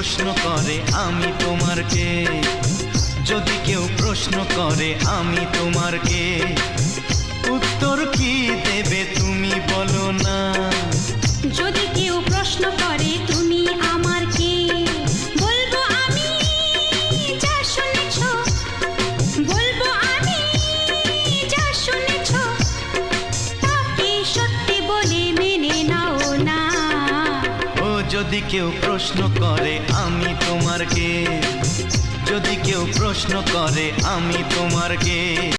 প্রশ্ন করে আমি তোমার কে, যদি কেউ প্রশ্ন করে আমি তোমার কে, উত্তর কি দেবে তুমি বলো না। যদি কেউ প্রশ্ন করে তুমি আমার কে, বলবো আমি যা শুনেছ, বলবো আমি যা শুনেছ, তাকে সত্যি বলে মেনে নাও না। ও যদি কেউ প্রশ্ন করে আমি তোমার কে, যদি কেউ প্রশ্ন করে আমি তোমার কে।